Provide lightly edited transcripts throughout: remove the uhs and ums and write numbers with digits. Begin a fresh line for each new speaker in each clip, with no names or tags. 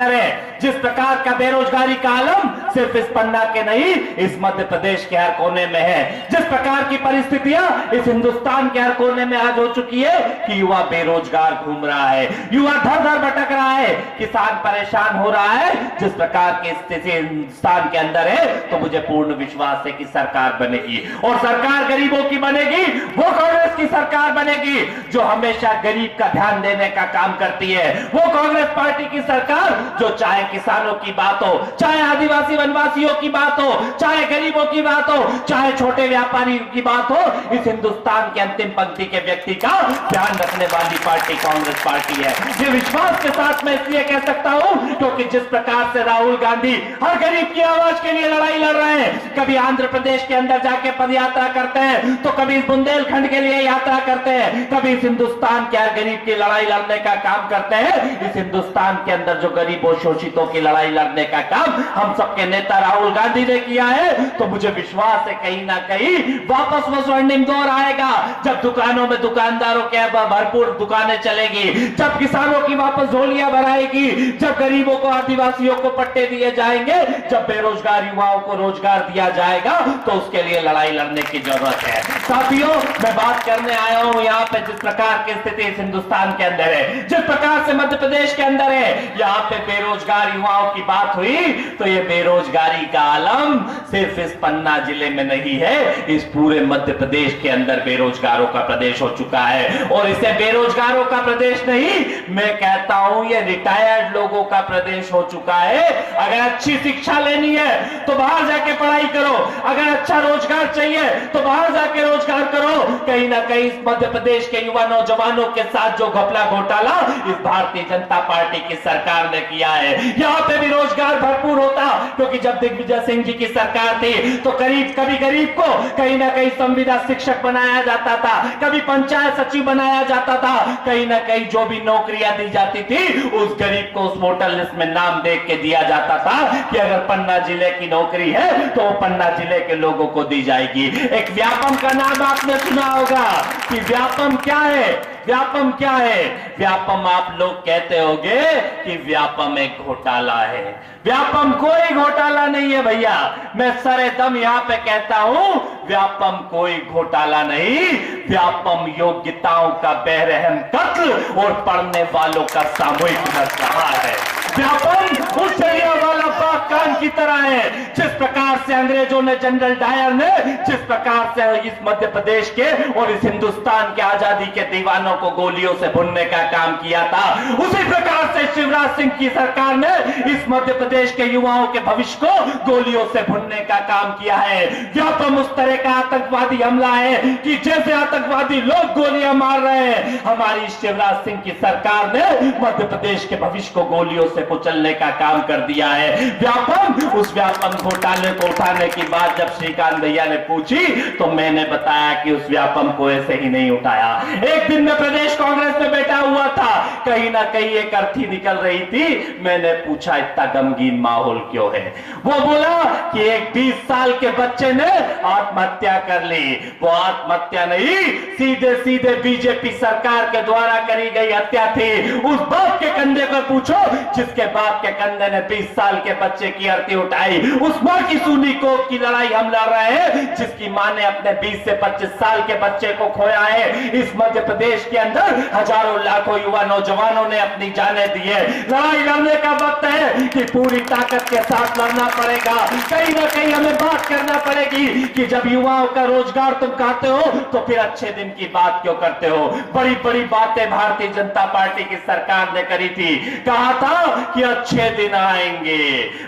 जिस प्रकार का बेरोजगारी का आलम सिर्फ इस पन्ना के नहीं इस मध्य प्रदेश के हर कोने में है, जिस प्रकार की परिस्थितियां इस हिंदुस्तान के हर कोने में आज हो चुकी है कि युवा बेरोजगार घूम रहा है, युवा धर धर भटक रहा है, किसान परेशान हो रहा है, जिस प्रकार की स्थिति हिंदुस्तान के अंदर है, तो मुझे पूर्ण विश्वास है कि सरकार बनेगी और सरकार गरीबों की बनेगी, वो कांग्रेस की सरकार बनेगी जो हमेशा गरीब का ध्यान देने का काम करती है, वो कांग्रेस पार्टी की सरकार जो चाहे किसानों की बात हो, चाहे आदिवासी वनवासियों की बात हो, चाहे गरीबों की बात हो, चाहे छोटे व्यापारियों की बात हो, इस हिंदुस्तान के अंतिम पंक्ति के व्यक्ति का ध्यान रखने वाली पार्टी कांग्रेस पार्टी है। ये विश्वास के साथ मैं इसलिए कह सकता हूं क्योंकि जिस प्रकार से राहुल गांधी हर गरीब की आवाज के लिए लड़ाई लड़ रहे हैं, कभी आंध्र प्रदेश के अंदर जाके पद यात्रा करते हैं, तो कभी बुंदेलखंड के लिए यात्रा करते हैं, कभी इस हिंदुस्तान के हर गरीब की लड़ाई लड़ने का काम करते हैं। इस हिंदुस्तान के अंदर जो गरीबों शोषितों की लड़ाई लड़ने का काम हम सबके नेता राहुल गांधी ने किया है, तो मुझे विश्वास है कहीं ना कहीं वापस वो स्वर्णिम दौर आएगा जब दुकानों में दुकानदारों के भरपूर दुकानें चलेगी, जब किसानों की वापस झोलियां भराएगी, जब गरीबों को आदिवासियों को पट्टे दिए जाएंगे, जब बेरोजगार युवाओं को रोजगार दिया जाएगा, तो उसके लिए लड़ाई लड़ने की जरूरत है। साथियों, मैं बात करने आया हूं यहाँ पे जिस प्रकार की स्थिति इस हिंदुस्तान के अंदर है, जिस प्रकार से मध्य प्रदेश के अंदर है, यहाँ पे बेरोजगार युवाओं की बात हुई तो ये बेरोजगारी का आलम सिर्फ इस पन्ना जिले में नहीं है, इस पूरे मध्य प्रदेश के अंदर बेरोजगारों का प्रदेश हो चुका है। और इसे बेरोजगारों का प्रदेश नहीं, मैं कहता हूं ये रिटायर्ड लोगों का प्रदेश हो चुका है। अगर अच्छी शिक्षा लेनी है तो बाहर जाके पढ़ाई करो, अगर अच्छा रोजगार चाहिए तो बाहर जाके रोजगार करो। कहीं ना कहीं इस मध्य प्रदेश के युवा नौजवानों के साथ जो घपला घोटाला इस भारतीय जनता पार्टी की सरकार ने किया है, यहां पे भी रोजगार भरपूर होता, क्योंकि जब दिग्विजय सिंह जी की सरकार थी तो कभी गरीब को कहीं ना कहीं संविदा शिक्षक बनाया जाता था, कभी पंचायत सचिव बनाया जाता था, कहीं ना कहीं जो भी नौकरियां दी जाती थी उस गरीब को उस वोटर लिस्ट में नाम देख के दिया जाता था कि अगर पन्ना जिले की नौकरी है तो पन्ना जिले के लोगों को दी जाएगी। एक व्यापम का नाम आपने सुना होगा कि व्यापम क्या है, व्यापम क्या है? व्यापम आप लोग कहते होंगे कि व्यापम एक घोटाला है। व्यापम कोई घोटाला नहीं है भैया, मैं सरे दम यहां पे कहता हूं, व्यापम कोई घोटाला नहीं, व्यापम योग्यताओं का बेरहम कत्ल और पढ़ने वालों का सामूहिक नरसंहार है। व्यापम उस शरिया वाला पाक कान की तरह है, जिस प्रकार से अंग्रेजों ने, जनरल डायर ने जिस प्रकार से इस मध्य प्रदेश के और इस हिंदुस्तान के आजादी के दीवानों को गोलियों से भुनने का काम किया था, उसी प्रकार से शिवराज सिंह की सरकार ने इस मध्य प्रदेश के युवाओं के भविष्य को गोलियों से भुनने का काम किया है। व्यापम उस तरह का आतंकवादी हमला है कि जैसे आतंकवादी लोग गोलियां मार रहे हैं, हमारी शिवराज सिंह की सरकार ने मध्य प्रदेश के भविष्य को गोलियों से कुचलने का काम कर दिया है। व्यापम, उस व्यापम घोटाले को उठाने की बात जब श्रीकांत भैया ने पूछी तो मैंने बताया कि उस व्यापम को ऐसे ही नहीं उठाया। एक दिन में प्रदेश कांग्रेस में बैठा हुआ था, कहीं ना कहीं एक अर्थी निकल रही थी, मैंने पूछा इतना गमगीन माहौल क्यों है? वो बोला कि एक 20 साल के बच्चे ने आत्महत्या कर ली। वो आत्महत्या नहीं, सीधे सीधे बीजेपी सरकार के द्वारा करी गई हत्या थी। उस बाप के कंधे पर पूछो जिसके बाप के कंधे ने 20 साल के बच्चे की अर्थी उठाई, उस मां की सूनी कोख की लड़ाई हम लड़ रहे हैं, जिसकी मां ने अपने 20 से 25 साल के बच्चे को खोया है। इस मध्य प्रदेश के अंदर हजारों लाखों युवा नौजवानों ने अपनी जानें दी है। लड़ाई लड़ने का वक्त है कि पूरी ताकत के साथ लड़ना पड़ेगा। कहीं ना कहीं हमें बात करना पड़ेगी कि जब युवाओं का रोजगार तुम खाते हो तो फिर अच्छे दिन की बात क्यों करते हो? बड़ी बड़ी बातें भारतीय जनता पार्टी की सरकार ने करी थी, कहा था कि अच्छे दिन आएंगे।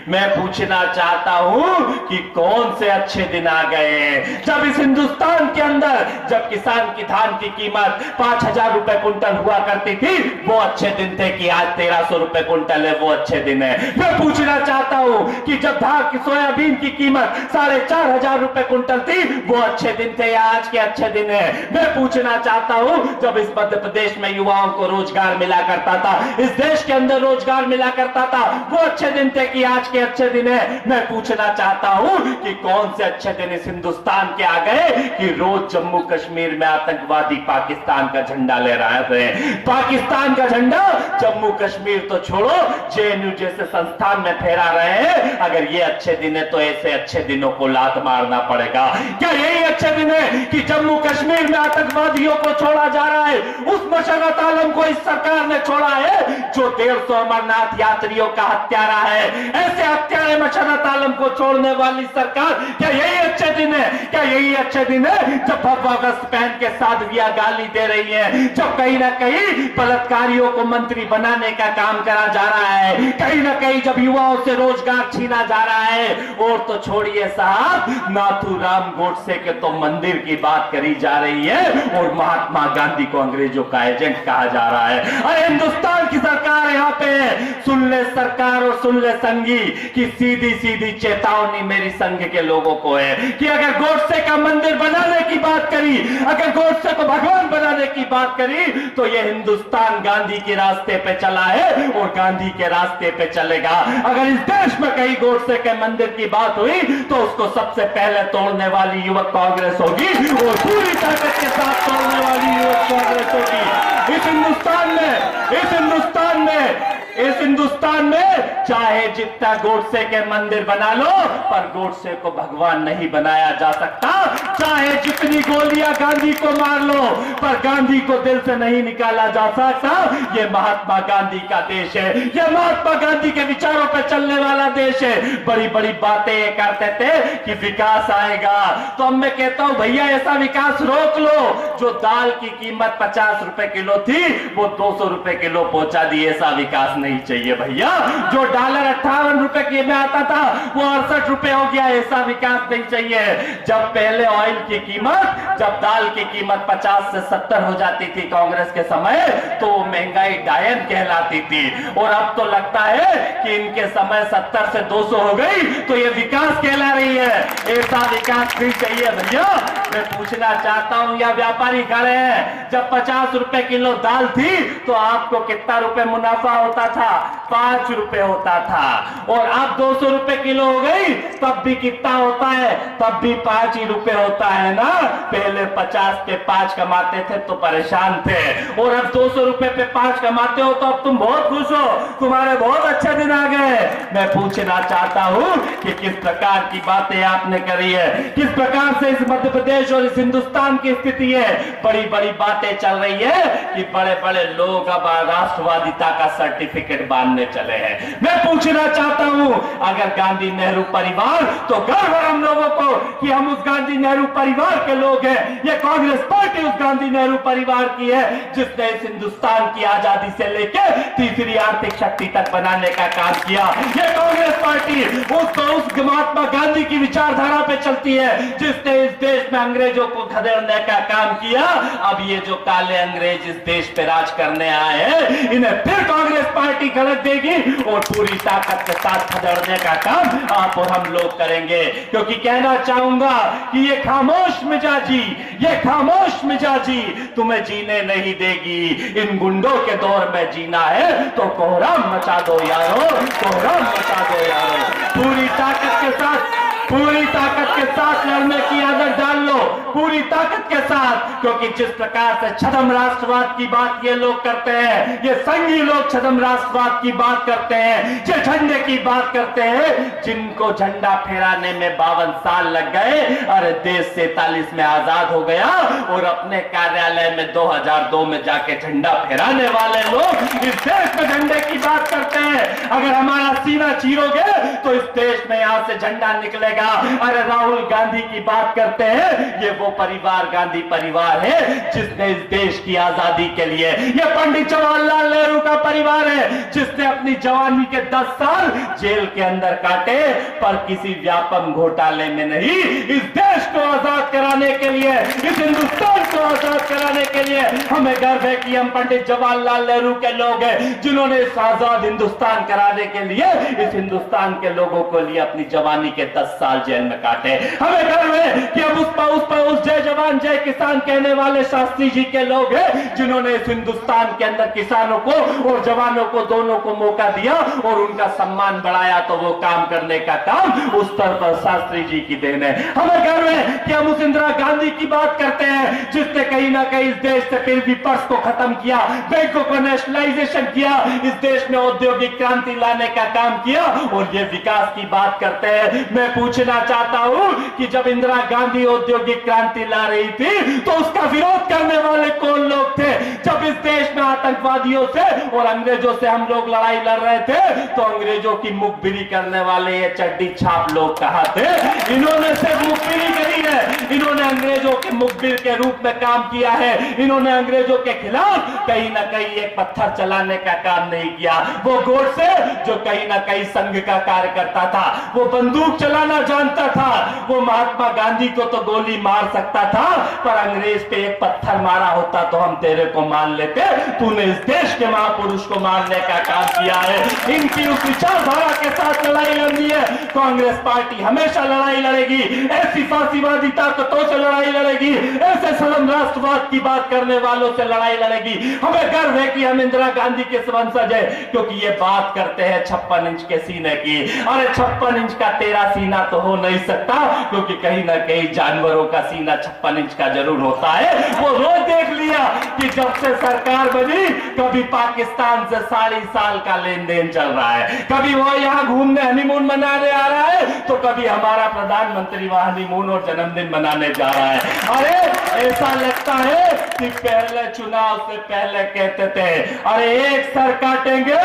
मैं पूछना चाहता हूं कि कौन से अच्छे दिन आ गए? जब इस हिंदुस्तान के अंदर जब किसान की धान की कीमत 5,000 रुपए कुंटल हुआ करती थी, वो अच्छे दिन थे कि आज 1,300 रुपए कुंटल है, वो अच्छे दिन है। मैं पूछना चाहता हूं कि जब धान की सोयाबीन की कीमत 4,500 रुपए कुंटल थी, वो अच्छे दिन थे या आज के अच्छे दिन है? मैं पूछना चाहता हूं जब इस मध्य प्रदेश में युवाओं को रोजगार मिला करता था, इस देश के अंदर रोजगार मिला करता था, वो अच्छे दिन थे कि आज के अच्छे दिन है? मैं पूछना चाहता हूं कि कौन से अच्छे दिन इस हिंदुस्तान के आ गए कि रोज जम्मू कश्मीर में आतंकवादी पाकिस्तान का झंडा ले रहे थे। पाकिस्तान का झंडा जम्मू कश्मीर तो छोड़ो, जेएनयू जैसे जैसे संस्थान में फहरा रहे हैं, अगर ये अच्छे दिन है तो ऐसे अच्छे दिनों को लात मारना पड़ेगा। क्या यही अच्छे दिन है कि जम्मू कश्मीर में आतंकवादियों को छोड़ा जा रहा है? उस मशरत आलम को इस सरकार ने छोड़ा है जो 150 अमरनाथ यात्रियों का हत्यारा है। ऐसे हत्यारे मशरत आलम को छोड़ने वाली सरकार, क्या यही अच्छे दिन है? क्या यही अच्छे दिन है जब भगवा वस्त्र पहन के साधवियां गाली दे रही है, जब कहीं ना कहीं बलात्कारियों को मंत्री बनाने का काम करा जा रहा है, कहीं ना कहीं जब युवाओं से रोजगार छीना जा रहा है? और तो छोड़िए साहब, नाथूराम गोडसे के तो मंदिर की बात करी जा रही है और महात्मा गांधी को अंग्रेजों का एजेंट कहा जा रहा है। अरे हिंदुस्तान की सरकार यहाँ पे सुन ले सरकार और सुन ले संघी की सीधी सीधी चेतावनी मेरी संघ के लोगों को है कि अगर गोडसे का मंदिर बनाने की बात करी, अगर गोडसे को भगवान बनाने की बात करी, तो ये हिंदुस्तान गांधी के रास्ते पे चला है और गांधी के रास्ते पे चलेगा। अगर इस देश में कहीं गोडसे के मंदिर की बात हुई तो उसको सबसे पहले तोड़ने वाली युवक कांग्रेस होगी और पूरी ताकत के साथ तोड़ने वाली युवक कांग्रेस होगी। इस हिंदुस्तान में चाहे जितना गोडसे के मंदिर बना लो, पर गोडसे को भगवान नहीं बनाया जा सकता। चाहे जितनी गोलियां गांधी को मार लो, पर गांधी को दिल से नहीं निकाला जा सकता। ये महात्मा गांधी का देश है, ये महात्मा गांधी के विचारों पर चलने वाला देश है। बड़ी बड़ी बातें करते थे कि विकास आएगा, तो अब मैं कहता हूं भैया ऐसा विकास रोक लो। जो दाल की कीमत 50 रुपए किलो थी वो 200 रुपए किलो पहुंचा दी। ऐसा विकास नहीं चाहिए भैया। जो डॉलर 58 रुपए के में आता था वो 68 रुपए हो गया। ऐसा विकास नहीं चाहिए। जब पहले ऑयल की कीमत, जब दाल की कीमत 50 से 70 हो जाती थी कांग्रेस के समय, तो महंगाई डायन कहलाती थी। और अब तो लगता है कि इनके समय 70 से 200 हो गई तो ये विकास कहला रही है। ऐसा विकास नहीं चाहिए भैया। मैं पूछना चाहता हूं, या व्यापारी खड़े हैं, जब 50 रुपए किलो दाल थी तो आपको कितना रुपए मुनाफा होता था? 5 रुपए होता था। और अब 200 रुपए किलो हो गई, तब भी कितना होता है? तब भी 5 ही रुपए होता है ना। पहले 50 पे 5 कमाते थे तो परेशान थे, और अब 200 रुपए पे 5 कमाते हो तो अब तुम बहुत खुश हो, तुम्हारे बहुत अच्छे दिन आ गए। मैं पूछना चाहता हूं कि किस प्रकार की बातें आपने करी है, किस प्रकार से इस मध्य प्रदेश और इस हिंदुस्तान की स्थिति है। बड़ी बड़ी बातें चल रही है कि बड़े बड़े लोग अब राष्ट्रवादिता का सर्टिफिकेट बांधने चले हैं। मैं पूछना चाहता हूं, अगर गांधी नेहरू परिवार, तो गर्व है हम लोगों को कि हम उस गांधी नेहरू परिवार के लोग हैं। ये कांग्रेस पार्टी उस गांधी नेहरू परिवार की है जिसने इस हिंदुस्तान की आजादी से लेकर तीसरी आर्थिक शक्ति तक बनाने का काम किया। ये कांग्रेस पार्टी उस महात्मा गांधी की विचारधारा पे चलती है जिसने इस देश में अंग्रेजों को खदेड़ने का काम किया। अब ये जो काले अंग्रेज इस देश पे राज करने आए हैं, इन्हें फिर कांग्रेस पार्टी गलत देगी और पूरी ताकत के साथ खदेड़ने का काम आप और हम लोग करेंगे। क्योंकि कहना चाहूंगा कि ये खामोश मिजाजी तुम्हें जीने नहीं देगी। इन गुंडों के दौर में जीना है तो कोहराम मचा दो यारो, कोहराम मचा दो यारो। पूरी ताकत के साथ लड़ने की आदत डाल लो, पूरी ताकत के साथ। क्योंकि जिस प्रकार से छद्म राष्ट्रवाद की बात ये लोग करते हैं, ये संघी लोग छद्म राष्ट्रवाद की बात करते हैं, जो झंडे की बात करते हैं, जिनको झंडा फहराने में 52 साल लग गए। अरे देश 47 में आजाद हो गया और अपने कार्यालय में 2002 में जाके झंडा फहराने वाले लोग इस देश में झंडे की बात करते हैं। अगर हमारा सीना चीरोगे तो इस देश में यहां से झंडा निकलेगा। अरे राहुल गांधी की बात करते हैं, ये वो परिवार गांधी परिवार है जिसने इस देश की आजादी के लिए, ये पंडित जवाहरलाल नेहरू का परिवार है जिसने अपनी जवानी के 10 साल जेल के अंदर काटे, पर किसी व्यापक घोटाले में नहीं। इस देश को आजाद कराने के लिए, इस हिंदुस्तान को आजाद कराने के लिए हमें गर्व है कि हम पंडित जवाहरलाल नेहरू के लोग हैं जिन्होंने इस आजाद हिंदुस्तान कराने के लिए इस हिंदुस्तान के लोगों को लिए अपनी जवानी के 10 साल जेल में काटे। हमें गर्व है कि हम उस जय जवान जय किसान कहने वाले शास्त्री जी के लोग हैं जिन्होंने इस हिंदुस्तान के अंदर किसानों को और जवानों को दोनों को मौका दिया और उनका सम्मान बढ़ाया। तो वो काम करने का काम उस स्तर पर शास्त्री जी की देन है। हमें गर्व है कि हम उस इंदिरा गांधी की बात करते हैं जिसने कहीं ना कहीं इस देश से फिर विपक्ष को खत्म किया, बैंकों को नेशनलाइजेशन किया, इस देश में औद्योगिक क्रांति क्रांति लाने का काम किया और ये विकास की बात करते हैं। मैं पूछना चाहता हूं कि जब इंदिरा गांधी औद्योगिक क्रांति ला रही थी तो उसका विरोध करने वाले कौन लोग थे? जब इस देश में आतंकवादियों से और अंग्रेजों से हम लोग लड़ाई लड़ रहे थे तो अंग्रेजों की मुखबिरी करने वाले ये चड्डी छाप लोग कहां थे? इन्होंने सिर्फ मुखबिरी करी है, इन्होंने अंग्रेजों के मुखबिर के रूप में काम किया है। इन्होंने अंग्रेजों के खिलाफ कहीं ना कहीं एक पत्थर चलाने का काम नहीं किया। वो गोडसे जो कहीं ना कहीं संघ का कार्यकर्ता था, वो बंदूक चलाना जानता था, वो महात्मा गांधी को तो गोली मार सकता था, पर अंग्रेज पे एक पत्थर मारा होता तो हम तेरे को मान लेते। तूने इस देश के महापुरुष को मारने का काम किया है। इनकी उस विचारधारा के साथ लड़ाई लड़नी है। कांग्रेस पार्टी हमेशा लड़ाई लड़ेगी, ऐसी फांसीवादी ताकतों से लड़ाई लड़ेगी, ऐसे सदम राष्ट्रवाद की बात करने वालों से लड़ाई लड़ेगी। हमें गर्व है कि हम इंदिरा गांधी के वंशज है, क्योंकि ये बात करते हैं 56 इंच के सीने की। अरे 56 इंच का तेरा सीना तो हो नहीं सकता, क्योंकि कहीं ना कहीं जानवरों का सीना 56 इंच का जरूर होता है। वो रोज देख लिया कि जब से सरकार बनी कभी पाकिस्तान से 40 साल का लेन देन चल रहा है, कभी वो यहाँ घूमने हनीमून मनाने आ रहा है, तो कभी हमारा प्रधानमंत्री वहां हनीमून और जन्मदिन मनाने जा रहा है। अरे ऐसा लगता है कि पहले चुनाव से पहले कहते थे अरे एक सर काटेंगे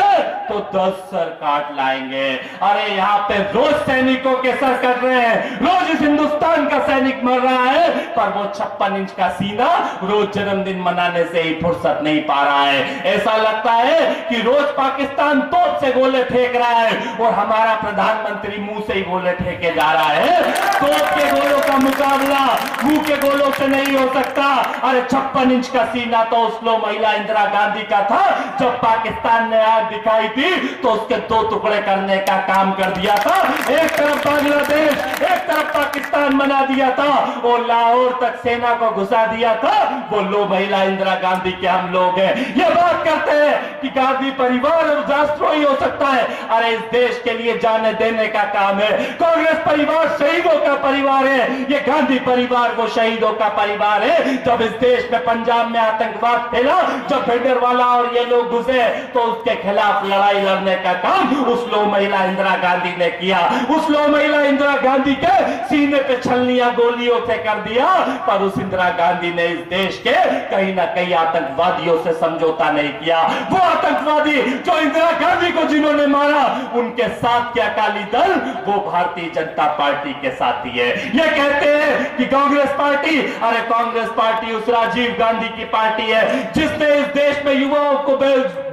तो 10 सर काट लाएंगे। अरे यहाँ पे रोज सैनिकों के सर कट रहे हैं, रोज इस हिंदुस्तान का सैनिक मर रहा है, पर वो 56 इंच का सीना रोज जन्मदिन मनाने से ही फुर्सत नहीं पा रहा है। ऐसा लगता है कि रोज पाकिस्तान तोप से गोले फेंक रहा है और हमारा प्रधानमंत्री मुंह से ही गोले फेंके जा रहा है। तोप के गोलों का मुकाबला मुंह के गोलों से नहीं हो सकता। अरे 56 इंच का सीना तो उस लो महिला इंदिरा गांधी का था, जब पाकिस्तान ने आग दिखाई थी तो उसके 2 टुकड़े करने का काम कर दिया था। एक तरफ बांग्लादेश, एक तरफ पाकिस्तान बना दिया था और लाहौर तक सेना को घुसा दिया था। वो लो महिला इंदिरा गांधी के हम लोग हैं। ये बात करते हैं कि गांधी परिवार राष्ट्रद्रोही हो सकता है। अरे इस देश के लिए जाने देने का काम है। कांग्रेस परिवार शहीदों का परिवार है, ये गांधी परिवार वो शहीदों का परिवार है। जब इस देश में पंजाब में आतंकवाद फैला, जब भिंडरवाला और ये लोग घुसे, तो उसके खिलाफ लड़ाई लड़ने का काम उस लो महिला इंदिरा गांधी ने किया। उस लो महिला इंदिरा गांधी के सीने पे छलनियां गोलियों से कर दिया, पर उस इंदिरा गांधी ने इस देश के कहीं ना कहीं आतंकवादियों से समझौता नहीं किया। वो आतंकवादी जो इंदिरा गांधी को जिन्होंने मारा, उनके साथ के अकाली दल वो भारतीय जनता पार्टी के साथी है। ये कहते हैं कि कांग्रेस पार्टी, अरे कांग्रेस पार्टी उस राजीव गांधी की पार्टी है जिसने इस देश में युवाओं को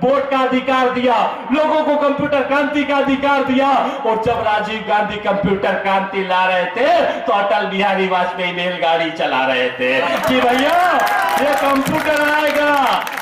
वोट का अधिकार दिया, लोगों को कंप्यूटर क्रांति का अधिकार दिया। और जब राजीव गांधी कंप्यूटर क्रांति ला रहे थे तो अटल बिहारी वाजपेयी बैलगाड़ी चला रहे थे कि भैया ये कंप्यूटर आएगा,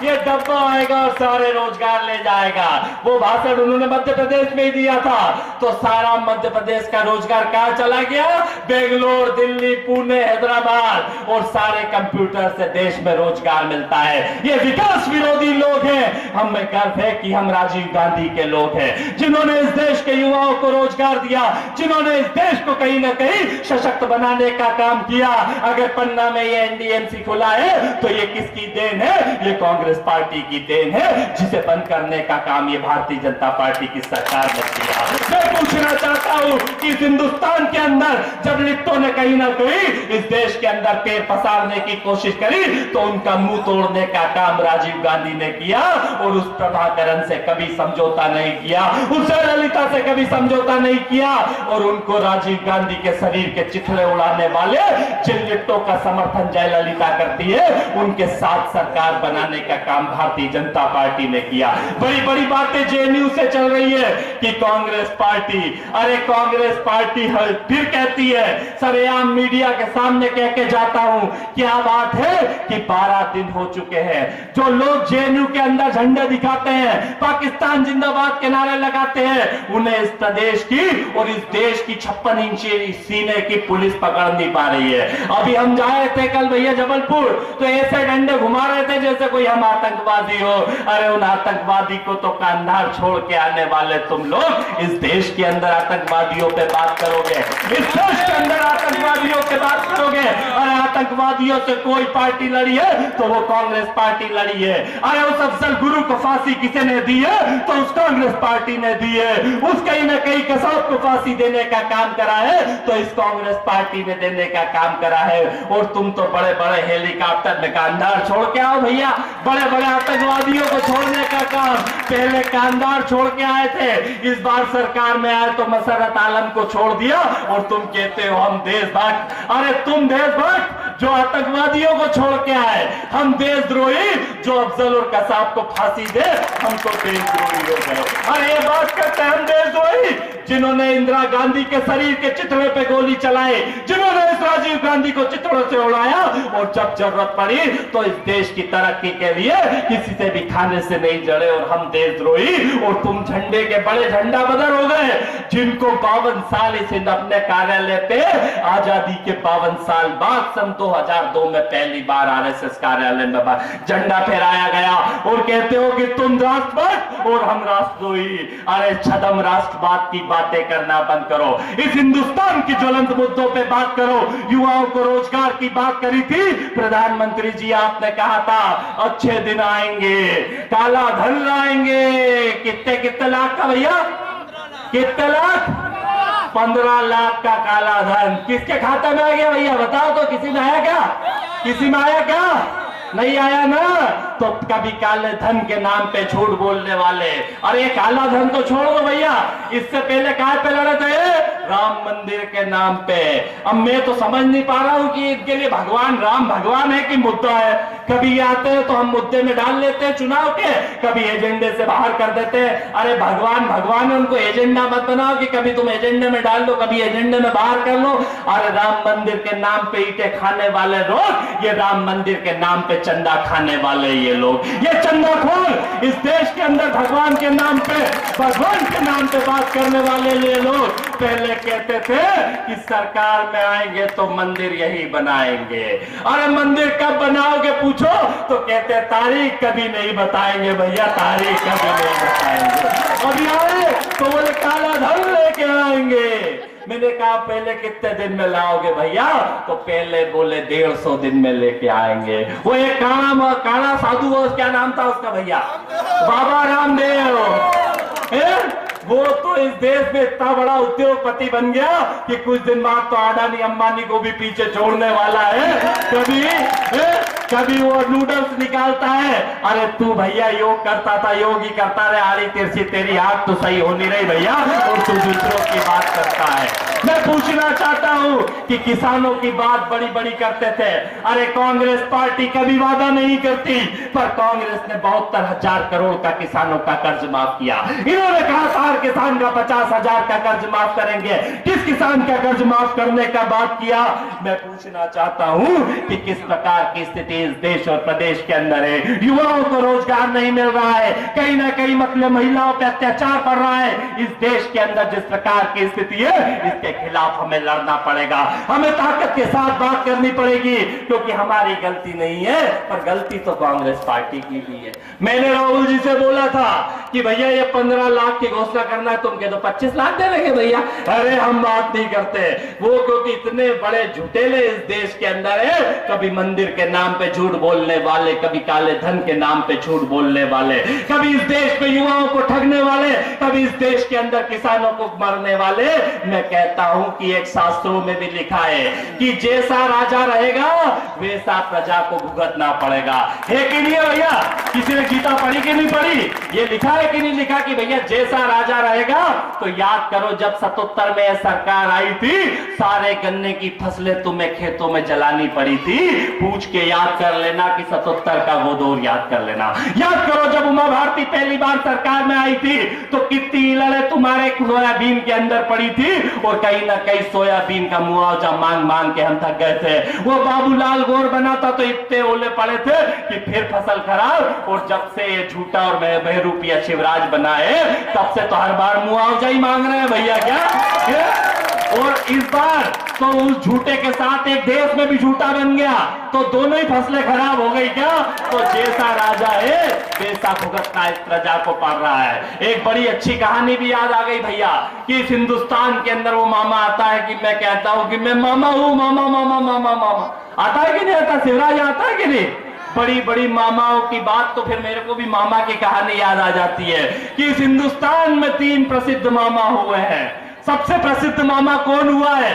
ये डब्बा आएगा और सारे रोजगार ले जाएगा। वो भाषण उन्होंने मध्य प्रदेश में ही दिया था, तो सारा मध्य प्रदेश का रोजगार कहां चला गया? बेंगलोर, दिल्ली, पुणे, हैदराबाद, और सारे कंप्यूटर से देश में रोजगार मिलता है। ये विकास विरोधी लोग हैं। हमें गर्व है कि हम राजीव गांधी के लोग हैं, जिन्होंने इस देश के युवाओं को रोजगार दिया, जिन्होंने इस देश को कहीं ना कहीं सशक्त बनाने का काम किया। अगर पन्ना में ये एनडीएमसी खुला है तो ये किसकी देन है? ये कांग्रेस पार्टी की देन है, जिसे बंद करने का काम ये भारतीय जनता पार्टी की सरकार ने किया। मैं पूछना चाहता हूं कि इस हिंदुस्तान के अंदर जब लिट्टों ने कहीं ना कहीं इस देश के अंदर पैर पसारने की कोशिश करी, तो उनका मुंह तोड़ने का काम राजीव गांधी ने किया और उस प्रभाकरण से कभी समझौता नहीं किया, उस जयललिता से कभी समझौता नहीं किया। और उनको राजीव गांधी के शरीर के चिथड़े उड़ाने वाले जिन लिट्टों का समर्थन जयललिता करती है, उनके साथ सरकार बनाने का काम भारतीय जनता पार्टी ने किया। बड़ी बड़ी बातें जेएनयू से चल रही है कि कांग्रेस पार्टी, अरे कांग्रेस पार्टी फिर कहती है, सरेआम मीडिया के सामने कह के जाता हूं, क्या बात है कि 12 दिन हो चुके हैं जो लोग जेएनयू के अंदर झंडे दिखाते हैं, पाकिस्तान जिंदाबाद के नारे लगाते हैं, उन्हें इस प्रदेश की और इस देश की 56 इंची सीने की पुलिस पकड़ नहीं पा रही है। अभी हम जा रहे थे कल भैया जबलपुर, तो ऐसे डंडे घुमा रहे थे जैसे कोई हम आतंकवादी हो। अरे उन आतंकवादी को तो कांधार छोड़ के आने वाले तुम लोग इस देश के अंदर अंदर आतंकवादियों पे बात करोगे, इस देश के अंदर आतंकवादियों पे बात करोगे। अरे आतंकवादियों से कोई पार्टी लड़ी है तो वो कांग्रेस पार्टी लड़ी है। अरे उस अफजल गुरु को फांसी किसी ने दी है तो उस कांग्रेस पार्टी ने दी है। उस कहीं ना कहीं कसाब को फांसी देने का काम करा है तो इस कांग्रेस पार्टी ने देने का काम करा है। और तुम तो बड़े बड़े हेलीकॉप्टर में कांधार छोड़ के आओ भैया, बड़े बड़े आतंकवादियों को छोड़ने का काम पहले कांधार छोड़ के आए थे, इस बार सरकार में आए तो मसरत आलम को छोड़ दिया और तुम कहते हो हम देशभक्त। अरे तुम देशभक्त जो आतंकवादियों को छोड़ के आए, हम देशद्रोही जो अफजल और कसाब को फांसी दे, हम तो देशद्रोही हो गए। अरे ये बात करते हैं हम देशद्रोही जिन्होंने इंदिरा गांधी के शरीर के चितड़े पे गोली चलाई, जिन्होंने इस राजीव गांधी को चितड़ों से उड़ाया और जब जरूरत पड़ी तो इस देश की तरक्की के लिए किसी से भी खाने से नहीं जड़े। और हम देशद्रोही और तुम झंडे के बड़े झंडा बदर हो गए जिनको 52 साल इस अपने कार्यालय पे आजादी के 52 साल बाद सन 2002 में पहली बार आरएसएस कार्यालय में झंडा फहराया गया और कहते हो कि तुम राष्ट्रभक्त और हम राष्ट्रद्रोही। अरे छदम राष्ट्रवाद की बातें करना बंद करो, इस हिंदुस्तान की ज्वलंत मुद्दों पे बात करो। युवाओं को रोजगार की बात करी थी प्रधानमंत्री जी, आपने कहा था अच्छे दिन आएंगे, काला धन लाएंगे। कितने कितने लाख का भैया, कितने लाख? 15 लाख का काला धन किसके खाते में आ गया भैया बताओ तो? किसी में आया क्या? किसी में आया क्या? नहीं आया ना। तो कभी काले धन के नाम पे झूठ बोलने वाले, अरे काला धन तो छोड़ दो भैया, इससे पहले कहां पे लड़े थे? राम मंदिर के नाम पे। अब मैं तो समझ नहीं पा रहा हूं कि इनके लिए भगवान राम भगवान है कि मुद्दा है। कभी आते हैं तो हम मुद्दे में डाल लेते हैं चुनाव के, कभी एजेंडे से बाहर कर देते हैं। अरे भगवान भगवान है, उनको एजेंडा मत बनाओ कि कभी तुम एजेंडे में डाल लो कभी एजेंडे में बाहर कर लो। अरे राम मंदिर के नाम पे ईंटें खाने वाले लोग, ये राम मंदिर के नाम पे चंदा खाने वाले ये लोग, ये चंदाखोर इस देश के अंदर भगवान के नाम पे, भगवान के नाम पे बात करने वाले ये लोग पहले कहते थे कि सरकार में आएंगे तो मंदिर यही बनाएंगे। अरे मंदिर कब बनाओगे पूछो तो कहते तारीख कभी नहीं बताएंगे भैया, तारीख कभी नहीं बताएंगे। अभी आए तो बोले काला धन लेके आएंगे। मैंने कहा पहले कितने दिन में लाओगे भैया? तो पहले बोले 150 दिन में लेके आएंगे। वो एक काला साधु, वो क्या नाम था उसका भैया? बाबा रामदेव। वो तो इस देश में इतना बड़ा उद्योगपति बन गया कि कुछ दिन बाद तो अडानी अंबानी को भी पीछे छोड़ने वाला है। कभी वो नूडल्स निकालता है। अरे तू भैया योग करता था, योग ही करता रहे, आड़ी तिरछी तेरी आंख तो सही हो नहीं रही भैया, और तू दूसरों की बात करता है। मैं पूछना चाहता हूं कि किसानों की बात बड़ी बड़ी करते थे। अरे कांग्रेस पार्टी कभी वादा नहीं करती, पर कांग्रेस ने 72,000 करोड़ का किसानों का कर्ज माफ किया। इन्होंने कहा था हर किसान का 50,000 का कर्ज माफ करेंगे। किस किसान का कर्ज माफ करने का बात किया? मैं पूछना चाहता हूं कि किस प्रकार की स्थिति इस देश और प्रदेश के अंदर है। युवाओं को रोजगार नहीं मिल रहा है, कहीं ना कहीं मतलब महिलाओं पर अत्याचार बढ़ रहा है। इस देश के अंदर जिस प्रकार की स्थिति है, इसके खिलाफ हमें लड़ना पड़ेगा, हमें ताकत के साथ बात करनी पड़ेगी, क्योंकि हमारी गलती नहीं है, पर गलती तो कांग्रेस पार्टी की भी है। मैंने राहुल जी से बोला था कि भैया ये 15 लाख की घोषणा करना है, तुम कह दो 25 लाख दे देंगे भैया। अरे हम बात नहीं करते वो, क्योंकि इतने बड़े झूठेले इस देश के अंदर है। कभी मंदिर के नाम पे झूठ बोलने वाले, कभी काले धन के नाम पे झूठ बोलने वाले, कभी इस देश में युवाओं को ठगने वाले, कभी इस देश के अंदर किसानों को मारने वाले। मैं कहता हूं कि एक शास्त्रों में भी लिखा है कि जैसा राजा रहेगा वैसा प्रजा को भुगतना पड़ेगा। है कि नहीं है भैया? किसी ने गीता पढ़ी कि नहीं पढ़ी? ये लिखा है कि नहीं लिखा कि भैया जैसा राजा रहेगा? तो याद करो जब 77 में सरकार आई थी, सारे गन्ने की फसलें तुम्हें खेतों में जलानी पड़ी थी। पूछ के याद कर लेना कि 77 का वो दौर याद कर लेना। याद करो जब उमा भारती पहली बार सरकार में आई थी तो कितनी लड़ाई तुम्हारे सोयाबीन के अंदर पड़ी थी, और कहीं ना कहीं सोयाबीन का मुआवजा मांग मांग के हम थक गए थे। वो बाबूलाल गौर बना था तो इतने ओले पड़े थे कि फिर फसल खराब। और जब से ये झूठा और बहरूपिया शिवराज बना है, तब से तो हर बार मुआवजा ही मांग रहे हैं भैया। क्या और इस बार तो उस झूठे के साथ एक देश में भी झूठा बन गया, तो दोनों ही फसलें खराब हो गई क्या? तो जैसा राजा है वैसा भुगतना इस प्रजा को पड़ रहा है। एक बड़ी अच्छी कहानी भी याद आ गई भैया कि इस हिंदुस्तान के अंदर वो मामा आता है कि मैं कहता हूं कि मैं मामा हूं, मामा मामा मामा मामा। आता है कि नहीं आता? शिवराज आता है कि नहीं? बड़ी बड़ी मामाओं की बात तो फिर मेरे को भी मामा की कहानी याद आ जाती है कि इस हिंदुस्तान में 3 प्रसिद्ध मामा हुए हैं। सबसे प्रसिद्ध मामा कौन हुआ है?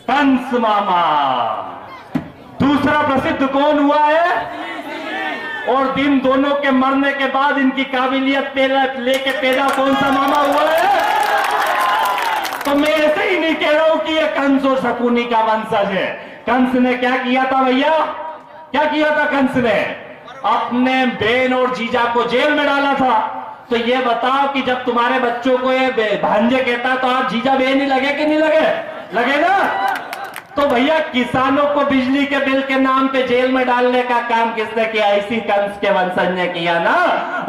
कंस मामा। दूसरा प्रसिद्ध कौन हुआ है? और इन दोनों के मरने के बाद इनकी काबिलियत लेके पैदा कौन सा मामा हुआ है? तो मैं ऐसे ही नहीं कह रहा हूं कि ये कंस और शकुनी का वंशज है। कंस ने क्या किया था भैया? क्या किया था कंस ने? अपने बहन और जीजा को जेल में डाला था। तो ये बताओ कि जब तुम्हारे बच्चों को ये भांजे कहता तो आप जीजा बहन ही लगे कि नहीं लगे? लगे ना? तो भैया किसानों को बिजली के बिल के नाम पे जेल में डालने का काम किसने किया? इसी कंस के वंशज ने किया ना।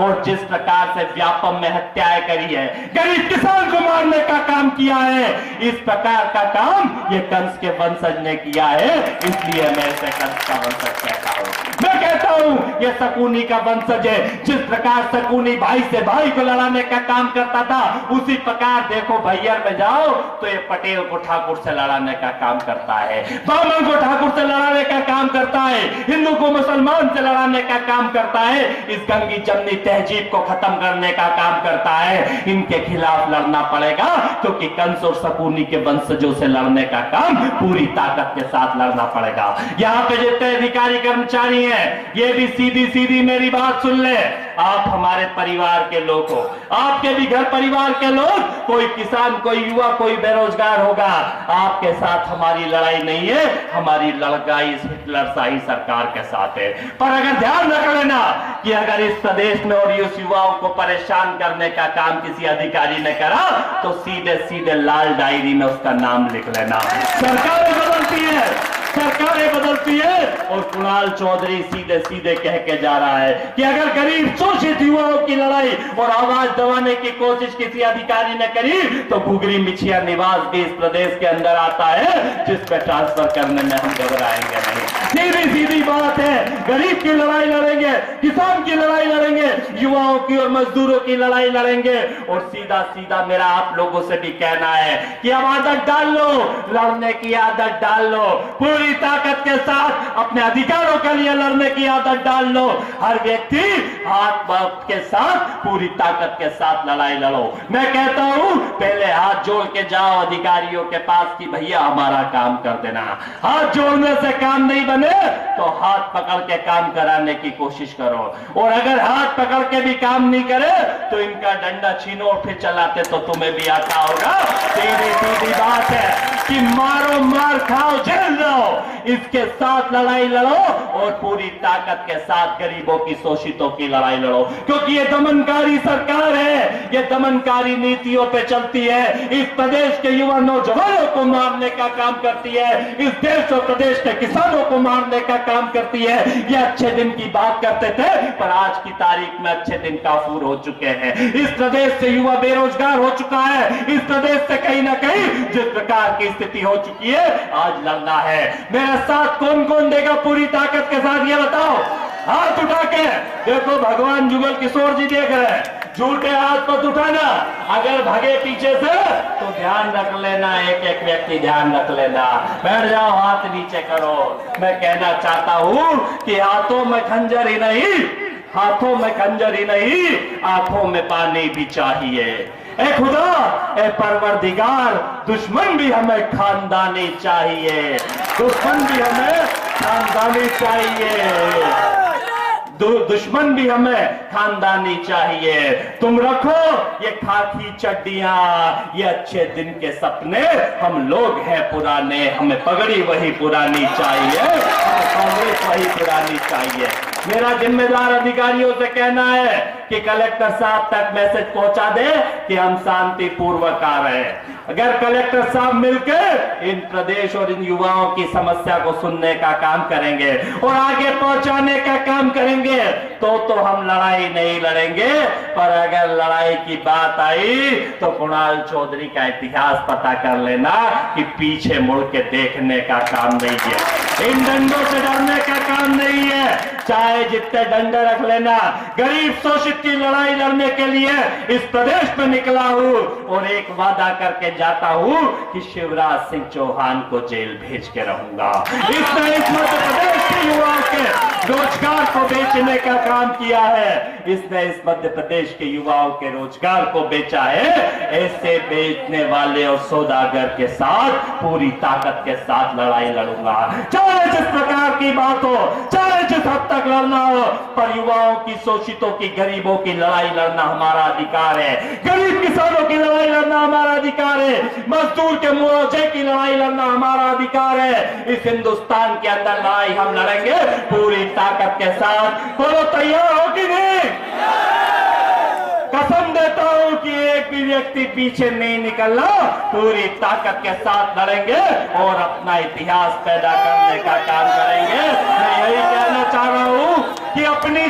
और जिस प्रकार से व्यापम में हत्याएं करी है, गरीब किसान को मारने का काम किया है, इस प्रकार का काम ये कंस के वंशज ने किया है। इसलिए मैं इसे कंस का वंशज कहता हूं। मैं कहता हूं ये शकुनी का वंशज है। जिस प्रकार शकुनी भाई से भाई को लड़ाने का काम करता था, उसी प्रकार देखो भैयर में जाओ तो ये पटेल को ठाकुर से लड़ाने का काम करता है, ब्राह्मण को ठाकुर से लड़ाने का काम करता है, हिंदू को मुसलमान से लड़ाने का काम करता है, इस गंगी जमनी तहजीब को खत्म करने का काम करता है। इनके खिलाफ लड़ना पड़ेगा क्योंकि कंस और शकुनी के वंशजों से लड़ने का काम पूरी ताकत के साथ लड़ना पड़ेगा। यहां पे जितने अधिकारी कर्मचारी हैं ये भी सीधी सीधी मेरी बात सुन ले। आप हमारे परिवार के लोग हो, आपके भी घर परिवार के लोग, कोई किसान, कोई युवा, कोई बेरोजगार होगा, आपके साथ हमारी लड़ाई नहीं है, हमारी लड़ाई इस हिटलरशाही सरकार के साथ है। पर अगर ध्यान रख लेना कि अगर इस प्रदेश में और इस युवाओं को परेशान करने का काम किसी अधिकारी ने करा तो सीधे सीधे लाल डायरी में उसका नाम लिख लेना। सरकारें बदलती है, सरकारें बदलती है, और कुणाल चौधरी सीधे सीधे कह के जा रहा है कि अगर गरीब शोषित युवाओं की लड़ाई और आवाज दबाने की कोशिश किसी अधिकारी ने करी तो घुघरी मिछिया निवास भी इस प्रदेश के अंदर आता है, जिस पे ट्रांसफर करने में हम घबराएंगे नहीं। सीधी सीधी बात है, गरीब की लड़ाई लड़ेंगे, किसान की लड़ाई लड़ेंगे, युवाओं की और मजदूरों की लड़ाई लड़ेंगे। और सीधा सीधा मेरा आप लोगों से भी कहना है कि अब आदत डाल लो, लड़ने की आदत डाल लो, पूरी ताकत के साथ अपने अधिकारों के लिए लड़ने की आदत डाल लो। हर व्यक्ति हाथ बात के साथ पूरी ताकत के साथ लड़ाई लड़ो। मैं कहता हूं पहले हाथ जोड़ के जाओ अधिकारियों के पास कि भैया हमारा काम कर देना। हाथ जोड़ने से काम नहीं बने तो हाथ पकड़ के काम कराने की कोशिश करो, और अगर हाथ पकड़ के भी काम नहीं करे तो इनका डंडा छीनो और फिर चलाते तो तुम्हें भी आता होगा। सीधी सीधी बात है कि मारो मार खाओ जेल जाओ, इसके साथ लड़ाई लड़ो और पूरी ताकत के साथ गरीबों की, शोषितों की लड़ाई लड़ो। क्योंकि ये दमनकारी सरकार है, ये दमनकारी नीतियों पे चलती है, इस प्रदेश के युवा नौजवानों को मारने का काम करती है, इस देश और प्रदेश के किसानों को मारने का काम करती है। ये अच्छे दिन की बात करते थे पर आज की तारीख में अच्छे दिन काफूर हो चुके हैं। इस प्रदेश से युवा बेरोजगार हो चुका है, इस प्रदेश से कहीं ना कहीं जिस प्रकार की स्थिति हो चुकी है, आज लड़ना है। मेरा साथ कौन कौन देगा पूरी ताकत के साथ, ये बताओ। हाथ उठा के देखो, भगवान जुगल किशोर जी देख रहे हैं, झूठे हाथ मत उठाना। अगर भागे पीछे से तो ध्यान रख लेना, एक एक व्यक्ति ध्यान रख लेना। बैठ जाओ, हाथ नीचे करो। मैं कहना चाहता हूं कि हाथों में खंजर ही नहीं, हाथों में खंजर ही नहीं, आंखों में पानी भी चाहिए। ए खुदा, ए परवरदिगार, दुश्मन भी हमें खानदानी चाहिए, दुश्मन भी हमें खानदानी चाहिए, दुश्मन भी हमें खानदानी चाहिए। तुम रखो ये खाकी चड्डियां, ये अच्छे दिन के सपने, हम लोग हैं पुराने, हमें पगड़ी वही पुरानी चाहिए, हमें कांग्रेस वही पुरानी चाहिए। मेरा जिम्मेदार अधिकारियों से कहना है कि कलेक्टर साहब तक मैसेज पहुंचा दे कि हम शांतिपूर्वक आ रहे हैं। अगर कलेक्टर साहब मिलकर इन प्रदेश और इन युवाओं की समस्या को सुनने का काम करेंगे और आगे पहुंचाने का काम करेंगे चाहिए तो हम लड़ाई नहीं लड़ेंगे, पर अगर लड़ाई की बात आई तो कुणाल चौधरी का इतिहास पता कर लेना कि पीछे मुड़ के देखने का काम नहीं है, इन डंडों से डरने का काम नहीं है। चाहे जितने डंडे रख लेना, गरीब शोषित की लड़ाई लड़ने के लिए इस प्रदेश में निकला हूं और एक वादा करके जाता हूं कि शिवराज सिंह चौहान को जेल भेज के रहूंगा। इसने इस मध्य प्रदेश के युवाओं के रोजगार को बेचने का काम किया है, इसने इस मध्य प्रदेश के युवाओं के रोजगार को बेचा है। ऐसे बेचने वाले और सौदागर के साथ पूरी ताकत के साथ लड़ाई लड़ूंगा, चाहे जिस प्रकार की बात हो, चाहे जिस हद तक लड़ना हो, पर युवाओं की, शोषितों की, गरीबों की लड़ाई लड़ना हमारा अधिकार है। गरीब किसानों की लड़ाई लड़ना हमारा अधिकार है, मजदूर के मुआवजे की लड़ाई लड़ना हमारा अधिकार है। इस हिंदुस्तान के अंदर लड़ाई हम लड़ेंगे पूरी ताकत के साथ। बोलो तैयार हो कि नहीं? कसम देता हूं कि एक भी व्यक्ति पीछे नहीं निकलना, पूरी ताकत के साथ लड़ेंगे और अपना इतिहास पैदा करने का काम करेंगे। मैं यही कहना चाह रहा हूं कि अपनी